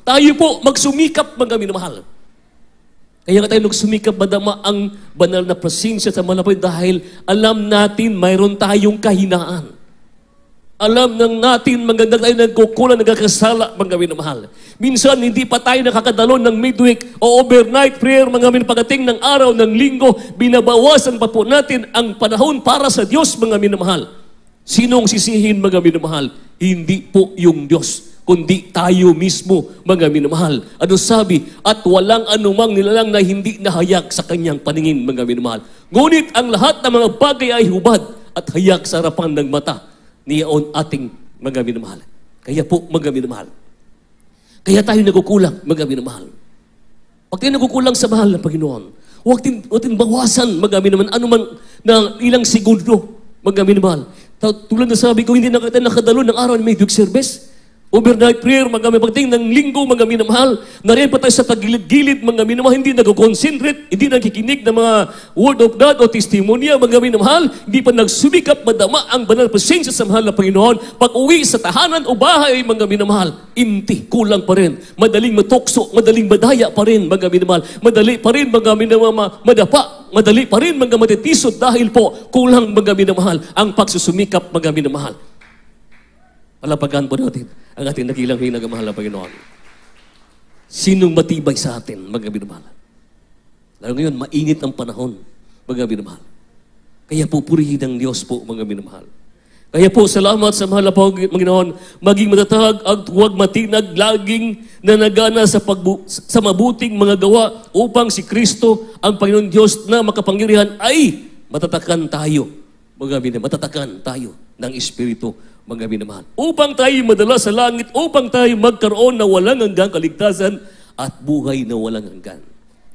Tayo po magsumikap, mga minamahal. Kaya nga tayo nagsumikap, madama ang banal na presensya sa malapoy dahil alam natin mayroon tayong kahinaan. Alam nang natin, maganda tayo nagkukulang, nagkakasala, mga minamahal. Minsan, hindi pa tayo nakakadalo ng midweek o overnight prayer, mga minamahal. Pagdating ng araw, ng linggo, binabawasan pa po natin ang panahon para sa Diyos, mga minamahal. Sinong sisihin, mga minamahal? Hindi po yung Diyos, kundi tayo mismo, mga minamahal. Ano sabi? At walang anumang nilalang na hindi nahayag sa kanyang paningin, mga minamahal. Ngunit ang lahat ng mga bagay ay hubad at hayag sa harapan ng mata niyaon ating mga minamahal. Kaya po, mga minamahal. Kaya tayo nagkukulang, mga minamahal. Pag tayo nagkukulang sa mahal ng Panginoon, huwag tin bawasan, mga minamahal, anuman na ilang segundo, mga minamahal. Tulad na sabi ko, hindi na tayo nakadalo ng araw ng midweek service. Overnight prayer, mga pagdating ng linggo, mga minamahal, nariyan pa tayo sa tagilid-gilid, mga minamahal, hindi nag-concentrate, hindi nakikinig ng mga word of God o testimonya, mga minamahal, hindi pa nagsumikap, madama ang banal presensya sa mahal na Panginoon. Pag uwi sa tahanan o bahay, mga minamahal, empty, kulang pa rin. Madaling matokso, madaling madaya pa rin, mga minamahal. Madali pa rin, mga minamahal, madapa, madali pa rin, mga matitisod dahil po kulang, mga minamahal, ang pagsusumikap, mga minamahal. Palapagan po natin ang ating nakilang hinagamahal na Panginoon. Sinong matibay sa atin, mga minamahal? Lalo ngayon, mainit ang panahon, mga minamahal. Kaya po, purihin ang Diyos po, mga minamahal. Kaya po, salamat sa mahal na Panginoon, maging matatag at huwag matinag, laging nanagana sa mabuting mga gawa upang si Kristo, ang Panginoon Diyos na makapangyarihan, ay matatakan tayo, mga minamahal. Matatakan tayo ng Espiritu, mga minamahal. Upang tayo madala sa langit, upang tayo magkaroon na walang hanggang kaligtasan at buhay na walang hanggan.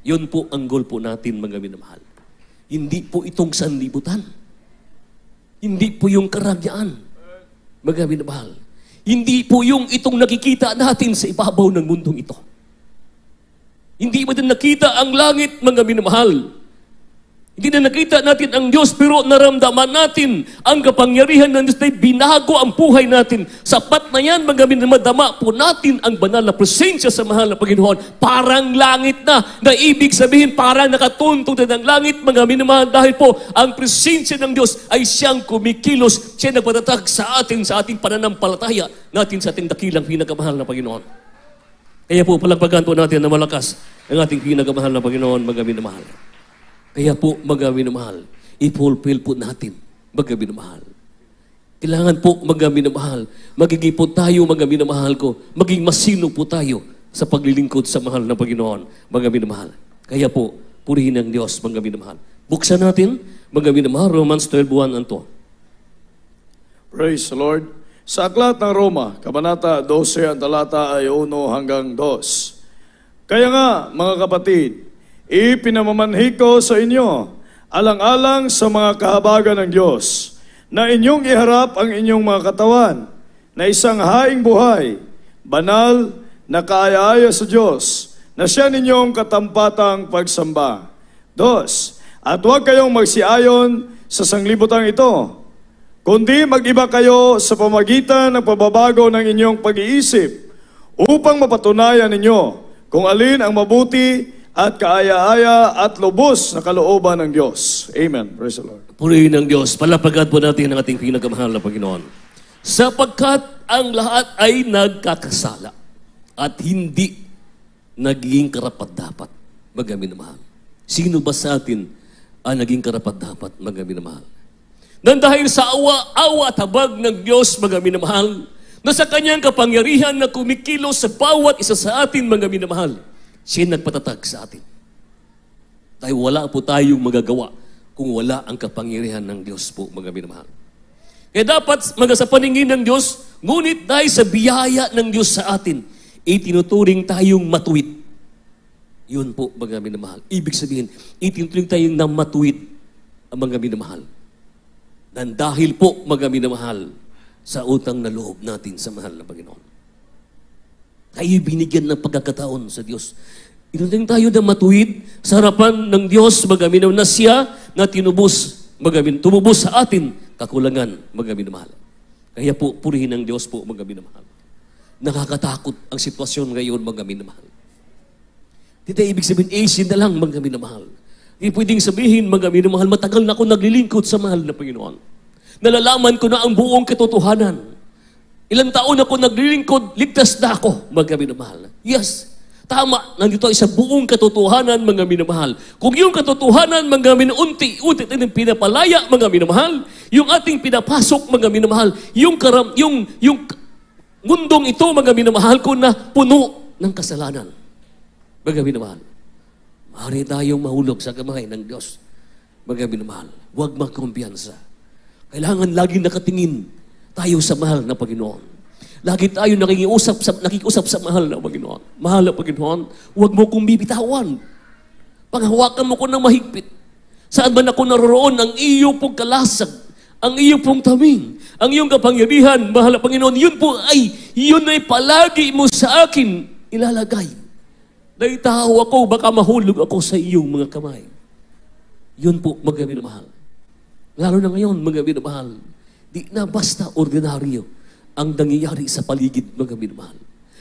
Yun po ang goal po natin, mga minamahal. Hindi po itong sanlibutan. Hindi po yung karagyaan, mga minamahal. Hindi po yung itong nakikita natin sa ibabaw ng mundong ito. Hindi mo din nakita ang langit, mga minamahal. Hindi na nakita natin ang Diyos, pero naramdaman natin ang kapangyarihan ng Diyos na binago ang buhay natin. Sapat na yan, mga minamadama po natin ang banal na presensya sa mahal na Panginoon. Parang langit na ibig sabihin parang nakatuntong na ng langit, mga minamahal, dahil po ang presensya ng Diyos ay siyang kumikilos, siya nagpatatag sa ating pananampalataya natin sa ating dakilang pinakamahal na Panginoon. Kaya po, palagpagan po natin na malakas ang ating pinakamahal na Panginoon, mga minamahal. Kaya po, mga minamahal, i-fulfill po natin, mga minamahal. Kailangan po, mga minamahal, magiging po tayo, mga minamahal ko, maging masino po tayo sa paglilingkod sa mahal na Panginoon, mga minamahal. Kaya po, purihin ang Diyos, mga minamahal. Buksan natin, mga minamahal, Romans 12:1 and 2. Praise the Lord. Sa aklat ng Roma, Kabanata 12, ang talata ay 1 hanggang 2. Kaya nga, mga kapatid, ipinamamanhi ko sa inyo, alang-alang sa mga kahabagan ng Diyos, na inyong iharap ang inyong mga katawan, na isang haing buhay, banal, na kaaya-aya sa Diyos, na siya ninyong katampatang pagsamba. 2. At huwag kayong magsiayon sa sanglibutang ito, kundi mag-iba kayo sa pamagitan ng pagbabago ng inyong pag-iisip, upang mapatunayan ninyo kung alin ang mabuti at kaaya-aya at lubos na kalooban ng Diyos. Amen. Praise the Lord. Purihin ng Diyos, palapagan po natin ang ating pinakamahal na Panginoon. Sapagkat ang lahat ay nagkakasala at hindi naging karapat-dapat, mga minamahal. Sino ba sa atin ang naging karapat-dapat, mga minamahal? Nang dahil sa awa at habag ng Diyos, mga minamahal, na sa kanyang kapangyarihan na kumikilos sa bawat isa sa atin, mga minamahal, siya nagpatatag sa atin. Dahil wala po tayong magagawa kung wala ang kapangyarihan ng Diyos po, mga minamahal. Kaya dapat, sa paningin ng Diyos, ngunit dahil sa biyaya ng Diyos sa atin, itinuturing tayong matuwid. Yun po, mga minamahal. Ibig sabihin, itinuturing tayong na matuwid ang mga minamahal. Dan dahil po, mga minamahal, sa utang na loob natin sa mahal na Panginoon. Tayo binigyan ng pagkakataon sa Diyos. Inuling tayo na matuwid sa harapan ng Diyos, mga minamahal, na siya na tumubos sa atin kakulangan, mga minamahal. Kaya po, purihin ng Diyos po, mga minamahal. Nakakatakot ang sitwasyon ngayon, mga minamahal. Hindi ibig sabihin, Asian na lang, mga minamahal. Hindi pwedeng sabihin, mga minamahal, matagal na ako naglilingkod sa mahal na Panginoon. Nalalaman ko na ang buong katotohanan. Ilang taon ako naglilingkod, ligtas na ako, mga minamahal. Yes, tama, nandito ay sa buong katotohanan, mga minamahal. Kung yung katotohanan, mga unti-unti tayong pinapalaya, mga minamahal, yung ating pinapasok, mga minamahal, yung mundong ito, mga minamahal ko, na puno ng kasalanan. Mga minamahal, maaari tayong mahulog sa kamay ng Diyos. Mga minamahal, huwag magkumpiyansa. Kailangan laging nakatingin tayo sa mahal na Panginoon. Lagi tayo nakikiusap sa mahal na Panginoon. Mahal na Panginoon, huwag mo kong bibitawan. Panghawakan mo ko ng mahigpit. Saan man ako naroon, ang iyo pong kalasag, ang iyo pong taming, ang iyong kapangyarihan, mahal na Panginoon, yun ay palagi mo sa akin ilalagay. Dahil tao ako, baka mahulog ako sa iyong mga kamay. Yun po, mga minamahal. Lalo na ngayon, mga minamahal, di na basta ordinaryo ang nangyayari sa paligid, mga minamahal.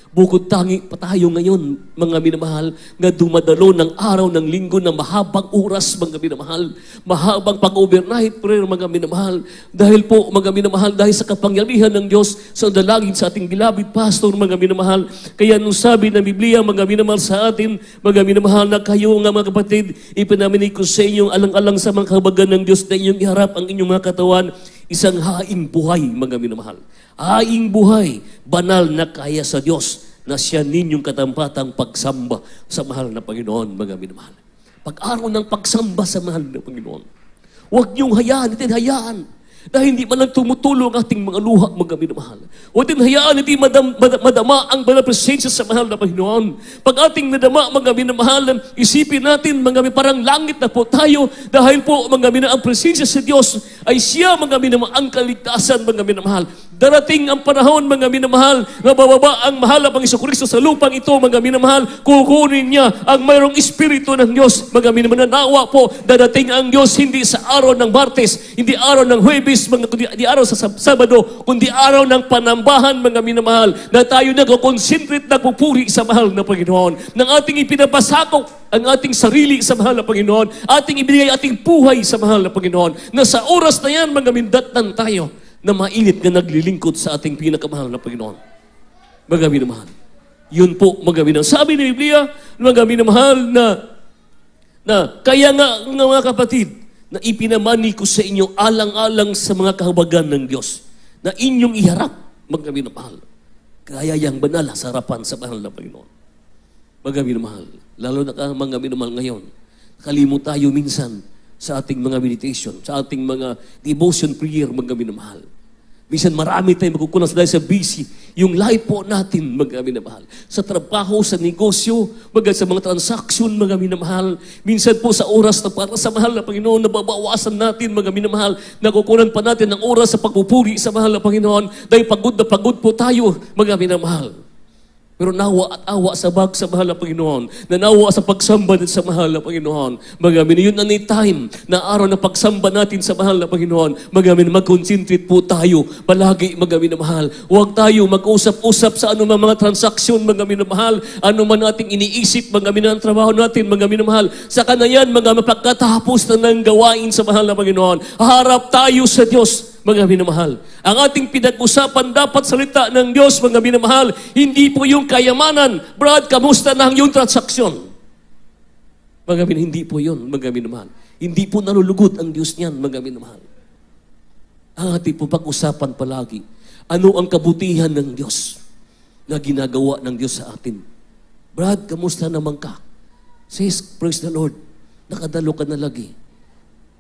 Bukod tangi pa tayo ngayon, mga minamahal, nga dumadalo ng araw ng linggo na mahabang oras, mga minamahal, mahabang pag-overnight prayer, mga minamahal, dahil po, mga minamahal, dahil sa kapangyarihan ng Diyos sa dalangin sa ating bilabid pastor, mga minamahal. Kaya nung sabi ng Biblia, mga minamahal sa atin, mga minamahal, na kayo nga mga kapatid, ipinaminig ko sa inyong alang-alang sa mga kahabagan ng Diyos na inyong iharap ang inyong mga katawan, isang haing buhay, mga minamahal. Haing buhay, banal na kaya sa Diyos, na siya ninyong katampatang pagsamba sa mahal na Panginoon, mga minamahal. Pag-araw ng pagsamba sa mahal na Panginoon, huwag niyong hayaan. Dahil hindi man lang tumutulong ang ating mga luha, mga minamahal. Huwag din hayaan, hindi madama ang banal presensya sa mahal na Panginoon. Pag ating nadama, mga minamahal, isipin natin, mga parang langit na po tayo, dahil po, mga minamahal, ang presensya sa Diyos ay siya, mga minamahal, ang kaligtasan, mga minamahal. Darating ang panahon, mga minamahal, na bababa ang mahal na Panginoon sa lupang ito, mga minamahal, kukunin niya ang mayroong Espiritu ng Diyos, mga minamahal. Nawa po, darating ang Diyos hindi sa araw ng Martes, hindi araw ng Huwebes, kundi araw sa Sabado, kundi araw ng panambahan, mga minamahal, na tayo nag-concentrate, nagpupuri sa mahal na Panginoon, ng ating ipinapasakop ang ating sarili sa mahal na Panginoon, ating ibigay ating buhay sa mahal na Panginoon, na sa oras na yan, mga mindatan tayo, na mainit na naglilingkod sa ating pinakamahal na Panginoon. Mga minamahal. Yun po, mga minamahal. Sabi ng Biblia, mga minamahal, na kaya nga, mga kapatid, na ipinamani ko sa inyo alang-alang sa mga kahabagan ng Diyos, na inyong iharap, mga minamahal. Kaya yang banal sa harapan sa mahal na Panginoon. Mga minamahal. Lalo na mga minamahal ngayon, kalimut tayo minsan sa ating mga meditation, sa ating mga devotion prayer, mga minamahal. Minsan marami tayong magkukulang dahil sa busy. Yung life po natin, mga minamahal. Sa trabaho, sa negosyo, sa mga transaksyon, mga minamahal. Minsan po sa oras na para sa mahal na Panginoon, nababawasan natin, mga minamahal. Nakukunan pa natin ng oras sa pagpupuri sa mahal na Panginoon. Dahil pagod na pagod po tayo, mga minamahal. Pero nawa at awa sa mahal na Panginoon, na nawa sa pagsamba sa mahal na Panginoon. Magamin, yun na time na araw na pagsamba natin sa mahal na Panginoon. Magamin, mag-concentrate po tayo palagi, magamin na mahal. Huwag tayo mag-usap-usap sa anumang mga transaksyon, magamin na mahal. Ano man nating iniisip, magamin na ang trabaho natin, magamin na mahal. Sa kanayan, mga mapagkatapos na ng gawain sa mahal na Panginoon. Harap tayo sa Diyos, mga minamahal. Ang ating pinag-usapan dapat salita ng Diyos, mga minamahal. Hindi po yung kayamanan. Brad, kamusta na ang yung transaksyon? Mga minamahal, hindi po yun, mga minamahal. Hindi po nalulugod ang Diyos niyan, mga minamahal. Ang ating po pag-usapan palagi, ano ang kabutihan ng Diyos na ginagawa ng Diyos sa atin? Brad, kamusta naman ka? Says, praise the Lord, nakadalo ka na lagi.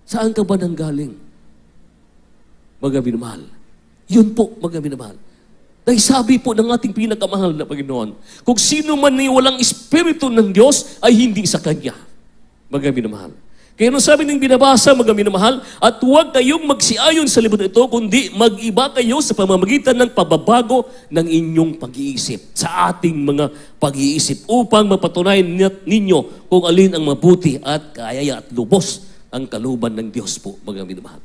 Saan ka ba nanggaling? Mga minamahal. Yun po, mga minamahal. Dahil sabi po ng ating pinakamahal na Panginoon, kung sino man ni walang Espiritu ng Diyos, ay hindi sa Kanya. Mga minamahal. Kaya nung sabi ng binabasa, mga minamahal, at huwag kayong magsiayon sa libro ito, kundi mag-iba kayo sa pamamagitan ng pababago ng inyong pag-iisip, sa ating mga pag-iisip, upang mapatunayan ninyo kung alin ang mabuti at kaya at lubos ang kalooban ng Diyos po, mga minamahal.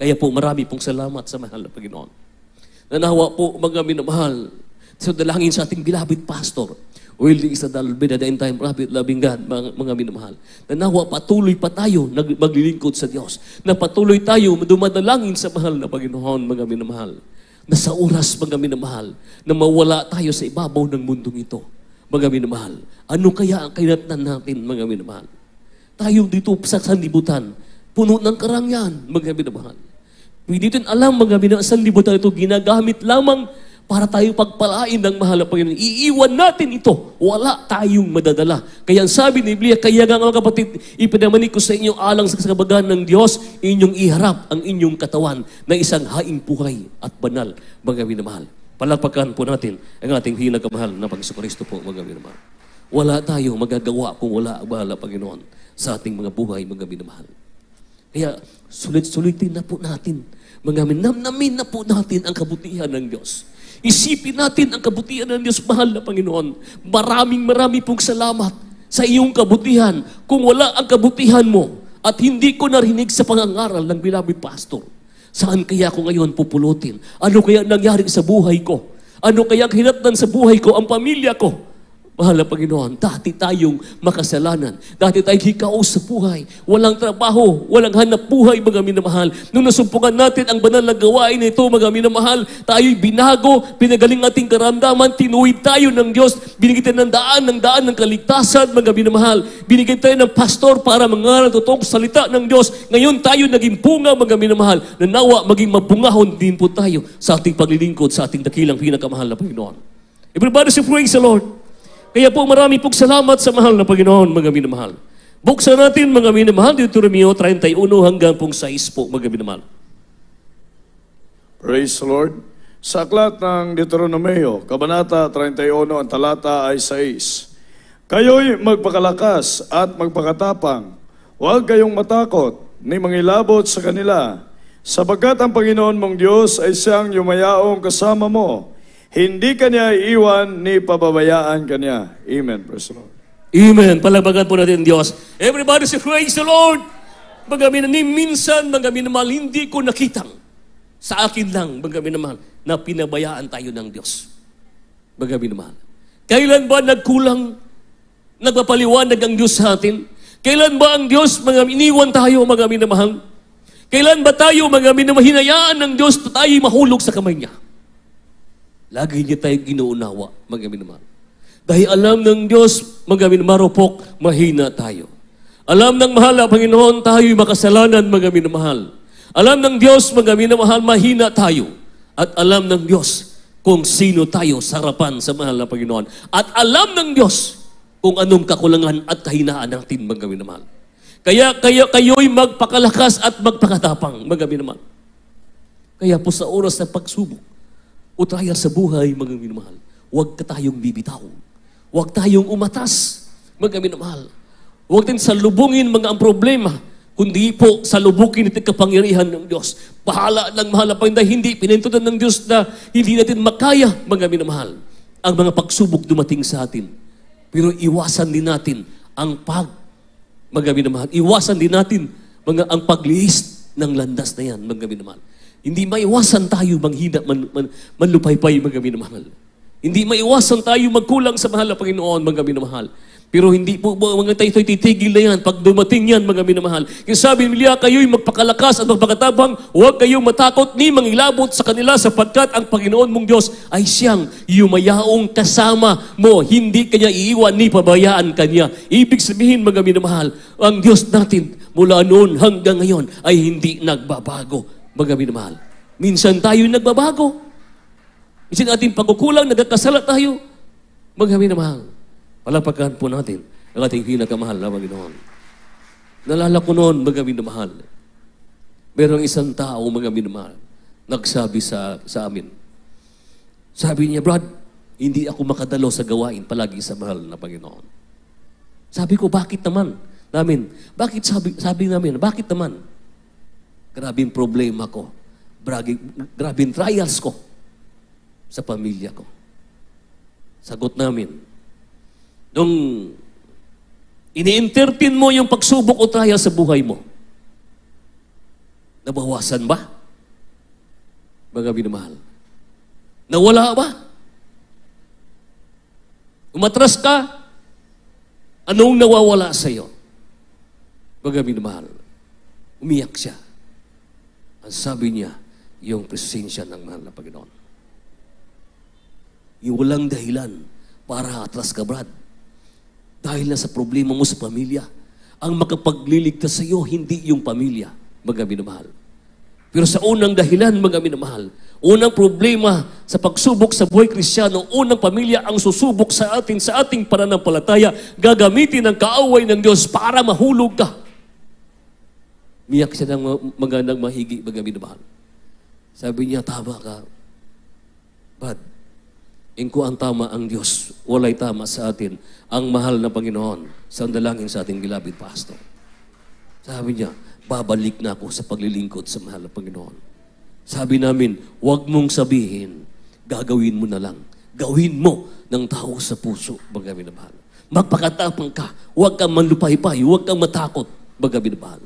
Kaya po marami pong salamat sa mahal na Panginoon. Nanawa po, mga minamahal, So dalangin sa ating beloved pastor, Willie Isadal, Benadain time, Prophet, Loving God, mga minamahal. Na nawa patuloy pa tayo maglilingkod sa Diyos. Na patuloy tayo dumadalangin sa mahal na Panginoon, mga minamahal. Na sa oras, mga minamahal, na mawala tayo sa ibabaw ng mundong ito, mga minamahal. Ano kaya ang kainatnan natin, mga minamahal? Tayo dito sa sanlibutan, puno ng karangyaan, mga minamahal. Hindi natin alam, mga minamahal, sanlibutan ito ginagamit lamang para tayo pagpalain ng mahal na Panginoon. Iiwan natin ito. Wala tayong madadala. Kaya ang sabi ni Biblia, kaya nga mga kapatid, ipinamanik ko sa inyo alang sa kasabagan ng Diyos, inyong iharap ang inyong katawan na isang haing buhay at banal, mga minamahal. Palakpakan po natin ang ating hinakamahal na Panginoon po, mga minamahal. Wala tayong magagawa kung wala ang mahal na Panginoon sa ating mga buhay, mga minamahal. Kaya sulit-sulitin na po natin, mga minamnamin na po natin ang kabutihan ng Diyos. Isipin natin ang kabutihan ng Diyos, mahal na Panginoon. Marami pong salamat sa iyong kabutihan. Kung wala ang kabutihan mo at hindi ko narinig sa pangangaral ng beloved pastor, saan kaya ako ngayon pupulutin? Ano kaya nangyari sa buhay ko? Ano kaya hinatnan sa buhay ko, ang pamilya ko? Mahal na Panginoon, dati tayong makasalanan. Dati tayong hikaw sa buhay. Walang trabaho, walang hanap buhay, mga minamahal. Nung nasumpungan natin ang banal na gawain nito, mga minamahal, tayo'y binago, pinagaling ating karamdaman, tinuwid tayo ng Diyos, binigyan ng daan ng kaligtasan, mga minamahal. Binigyan tayo ng pastor para mangaral totoong salita ng Diyos. Ngayon tayo naging bunga, mga minamahal, na nawa maging mabungahon din po tayo sa ating paglilingkod, sa ating dakilang pinakamahal na Panginoon. Everybody say praise the Lord. Kaya po marami pong salamat sa mahal na Panginoon, mga minamahal. Buksan natin, mga minamahal, Deuteronomio 31 hanggang pong 6 po, mga minamahal. Praise the Lord. Sa aklat ng Deuteronomio, Kabanata 31, ang talata ay 6. Kayo'y magpakalakas at magpakatapang. Huwag kayong matakot ni mangilabot sa kanila, sapagkat ang Panginoon mong Diyos ay siyang yumayaong kasama mo. Hindi kanya iiwan ni pababayaan kanya. Amen. Praise the Lord. Amen. Palabagan po natin Diyos. Everybody say, praise the Lord. Minsan, mga minamahal, hindi ko nakitang sa akin lang, mga minamahal, na pinabayaan tayo ng Diyos. Mga minamahal. Kailan ba nagkulang, nagpapaliwanag ang Diyos sa atin? Kailan ba ang Diyos, mga iniwan tayo, mga minamahal? Kailan ba tayo, mga minamahal, hinayaan ng Diyos na tayo mahulog sa kamay niya? Lagi niya tayo ginuunawa, mga minamahal. Dahil alam ng Diyos, mga marupok, mahina tayo. Alam ng mahal na Panginoon, tayo'y makasalanan, mga minamahal. Alam ng Diyos, mga minamahal, mahina tayo. At alam ng Diyos kung sino tayo sa harapan sa mahal na Panginoon. At alam ng Diyos kung anong kakulangan at kahinaan natin, mga minamahal. Kaya kayo'y magpakalakas at magpakatapang, mga minamahal. Kaya po sa oras ng pagsubok, o tayo sa buhay, mga minamahal, huwag ka tayong bibitaw. Huwag tayong umatas, mga minamahal. Huwag din salubungin mga ang problema, kundi po salubukin natin kapangyarihan ng Diyos. Bahala ng mahal na Panginoon, hindi pinintunan ng Diyos na hindi natin makaya, mga minamahal, ang mga pagsubok dumating sa atin. Pero iwasan din natin ang mga minamahal. Iwasan din natin ang pagliis ng landas na yan, mga minamahal. Hindi maiwasan tayo manghina, manlupaypay, mga minamahal. Hindi maiwasan tayo magkulang sa mahal na Panginoon, mga minamahal. Pero hindi po mga tayo titigil na yan pag dumating yan, mga minamahal. Kaya sabi niya, kayo'y magpakalakas at magpakatabang, huwag kayong matakot ni mangilabot sa kanila sapagkat ang Panginoon mong Diyos ay siyang yumayaong kasama mo. Hindi kanya iiwan ni pabayaan kanya. Ibig sabihin, mga minamahal, ang Diyos natin mula noon hanggang ngayon ay hindi nagbabago. Mga minamahal. Minsan tayo nagbabago. Minsan ating pagkukulang, nagkakasala tayo. Mga minamahal. Palakpakan po natin ang ating pinakamahal na Panginoon. Nalala ko noon, mga minamahal. Merong isang tao, mga minamahal, nagsabi sa amin. Sabi niya, Brad, hindi ako makadalo sa gawain palagi sa mahal na Panginoon. Sabi ko, bakit naman? Bakit sabi namin, bakit naman? Grabing problema ko. Grabing trials ko sa pamilya ko. Sagot namin, nung ini-entertain mo yung pagsubok o trial sa buhay mo, nabawasan ba? Mga minamahal. Nawala ba? Umatras ka, anong nawawala sa iyo? Mga minamahal, umiyak siya. Ang sabi niya, yung presensya ng mahal na Panginoon. Yung walang dahilan para atras ka, Brad. Dahil na sa problema mo sa pamilya. Ang makapagliligtas sa iyo, hindi yung pamilya, mga minamahal. Pero sa unang dahilan, mga minamahal, unang problema sa pagsubok sa buhay Kristiyano, unang pamilya ang susubok sa atin, sa ating pananampalataya, gagamitin ang kaaway ng Diyos para mahulog ka. Miyak siya ng magandang mahigi, mga minamahal. Sabi niya, tama ka. But, ingko ang tama ang Diyos, walay tama sa atin, ang mahal na Panginoon, sa dalangin sa ating gilabid, Pastor. Sabi niya, babalik na ako sa paglilingkod sa mahal na Panginoon. Sabi namin, huwag mong sabihin, gagawin mo na lang. Gawin mo ng tao sa puso, mga minamahal. Magpakatapang ka, huwag kang manlupay-pay, huwag kang matakot, mga minamahal.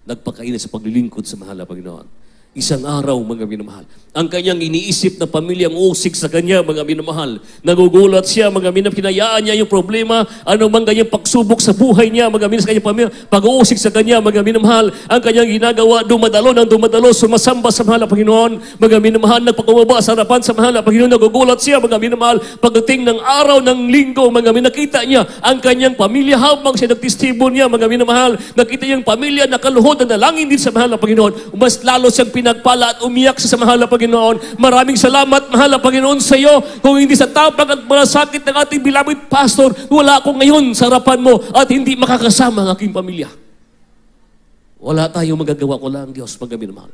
Nagpakaina sa paglilingkod sa mahal na Panginoon. Isang araw, mga minamahal. Ang kanyang iniisip na pamilyang usik sa kanya, mga minamahal. Nagugulat siya, mga minamahal. Pinayaan niya yung problema, anumang kanyang pagsubok sa buhay niya, mga minamahal, sa kanyang pamilya, pag-uusik sa kanya, mga minamahal. Ang kanyang ginagawa, dumadalo, sumasamba sa mahal na Panginoon. Mga minamahal, nagpakababa sa harapan sa mahal na Panginoon. Nagugulat siya, mga minamahal. Pagdating ng araw ng linggo, mga minamahal, nakita niya ang kanyang pamilya habang siya nagtestibo niya, mga minamahal. Nakita niya yung pamilya nakaluhod na nalangin din sa mahal na Panginoon. Mas lalo siyang pinagpala at umiyak sa mahal na Panginoon. Maraming salamat, mahal na Panginoon, sa iyo. Kung hindi sa tapang at malasakit ng ating beloved pastor, wala ako ngayon sa harapan mo at hindi makakasama ang aking pamilya. Wala tayong magagawa, wala ang Diyos, mga minamahal.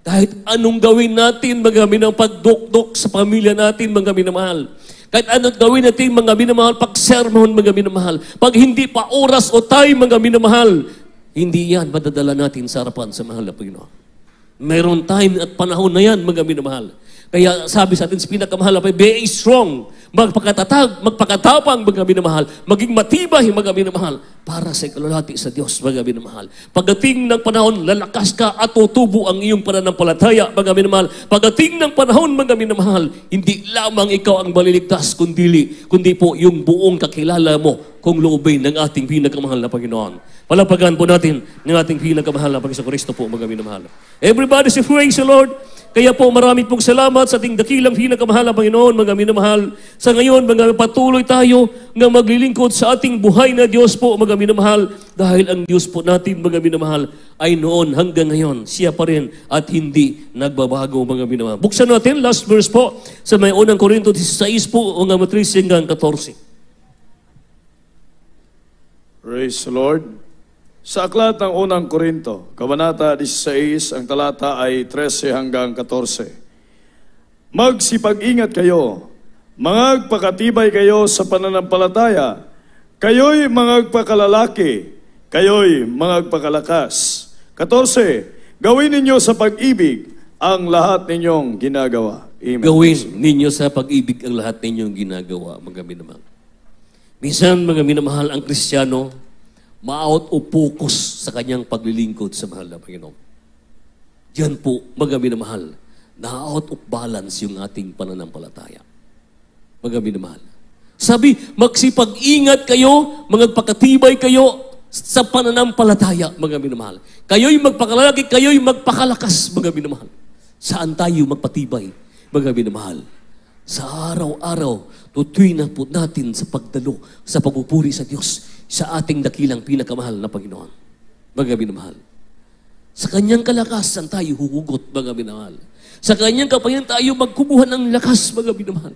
Kahit anong gawin natin, mga minamahal, pagdukdok sa pamilya natin, mga minamahal. Kahit anong gawin natin, mga minamahal, pag-sermon, mga minamahal. Pag hindi pa oras o time, mga minamahal, hindi yan madadala natin sa harapan sa mahal na Panginoon. Mayroon time at panahon na yan, mga minamahal. Kaya sabi sa atin sa pinakamahal na be strong, magpakatatag, magpakatapang, mga minamahal, maging matibay, mga minamahal, para sa ikalulati sa Diyos, mga minamahal. Pagdating ng panahon, lalakas ka at tutubo ang iyong pananampalataya, mga minamahal. Pagdating ng panahon, mga minamahal, hindi lamang ikaw ang maliligtas, kundi po yung buong kakilala mo kung loobin ng ating pinakamahal na Panginoon. Palapagan po natin ng ating pinakamahal na Panginoon Kristo po, mga minamahal. Everybody say, praise the Lord. Kaya po marami pong salamat sa ating dakilang pinakamahal na Panginoon, mga minamahal. Sa ngayon, mga patuloy tayo na maglilingkod sa ating buhay na Diyos po, mga minamahal. Dahil ang Diyos po natin, mga minamahal, ay noon hanggang ngayon, siya pa rin at hindi nagbabago, mga minamahal. Buksan natin, last verse po, sa may unang Korinto 16 po, mga 13 hanggang 14. Praise the Lord. Sa aklat ng unang Korinto, Kabanata 16, ang talata ay 13 hanggang 14. Magsipag-ingat kayo, magpakatibay kayo sa pananampalataya, kayo'y magpakalalaki, kayo'y magpakalakas. 14, gawin ninyo sa pag-ibig ang lahat ninyong ginagawa. Amen. Gawin ninyo sa pag-ibig ang lahat ninyong ginagawa, mga minamahal. Minsan, mga minamahal, ang Kristiyano, ma-out o focus sa kanyang paglilingkod sa mahal na Panginoon. Diyan po, mga minamahal, na-out of balance yung ating pananampalataya. Mga minamahal. Sabi, magsipag-ingat kayo, magpakatibay kayo sa pananampalataya, mga minamahal. Kayo'y magpakalalaki, kayo'y magpakalakas, mga minamahal. Saan tayo magpatibay, mga minamahal? Sa araw-araw, tutuin na po natin sa pagdalo, sa pagpupuri sa Diyos, sa ating dakilang pinakamahal na Panginoon. Mga minamahal. Sa kanyang kalakasan tayo huhugot, mga minamahal. Sa kanyang kapangyarihan tayo magkumuha ng lakas, mga minamahal.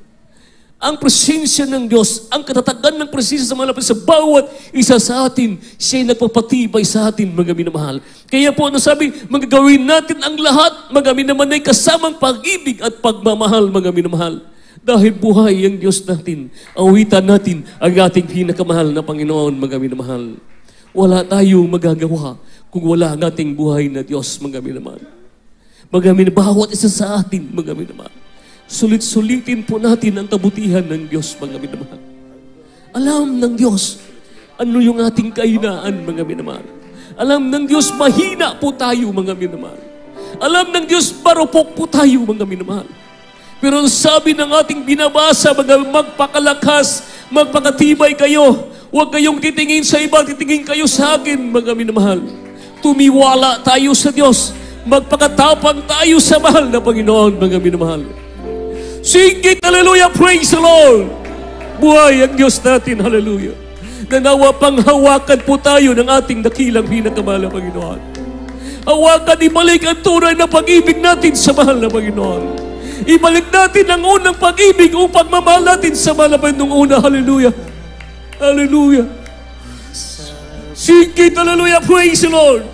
Ang presensya ng Diyos, ang katatagan ng presensya sa mga sa bawat isa sa atin, siya'y nagpapatibay sa atin, mga minamahal. Kaya po, sabi, magagawin natin ang lahat, mga minamahal, ay kasamang pag-ibig at pagmamahal, mga minamahal. Dahil buhay ang Diyos natin, awitan natin ang ating pinakamahal na Panginoon, mga minamahal. Wala tayong magagawa kung wala ang ating buhay na Diyos, mga minamahal. Mga minamahal, bawat isa sa atin, mga minamahal. Sulit-sulitin po natin ang kabutihan ng Diyos, mga minamahal. Alam ng Diyos ano yung ating kahinaan, mga minamahal. Alam ng Diyos mahina po tayo, mga minamahal. Alam ng Diyos marupok po tayo, mga minamahal. Pero ang sabi ng ating binabasa, magpakalakas, magpakatibay kayo. Huwag kayong titingin sa iba, titingin kayo sa akin, mga minamahal. Tumiwala tayo sa Diyos. Magpakatapang tayo sa mahal na Panginoon, mga minamahal. Singit, hallelujah, praise the Lord. Buhay ang Diyos natin, hallelujah. Nanawa pang hawakan po tayo ng ating dakilang pinakamahal na Panginoon. Hawakan, ibalik ang tunay na pag-ibig natin sa mahal na Panginoon. Ibalik natin ang unang pag-ibig upang mamahal natin sa mahal na Panginoon una, hallelujah. Hallelujah. Singit, hallelujah, praise the Lord.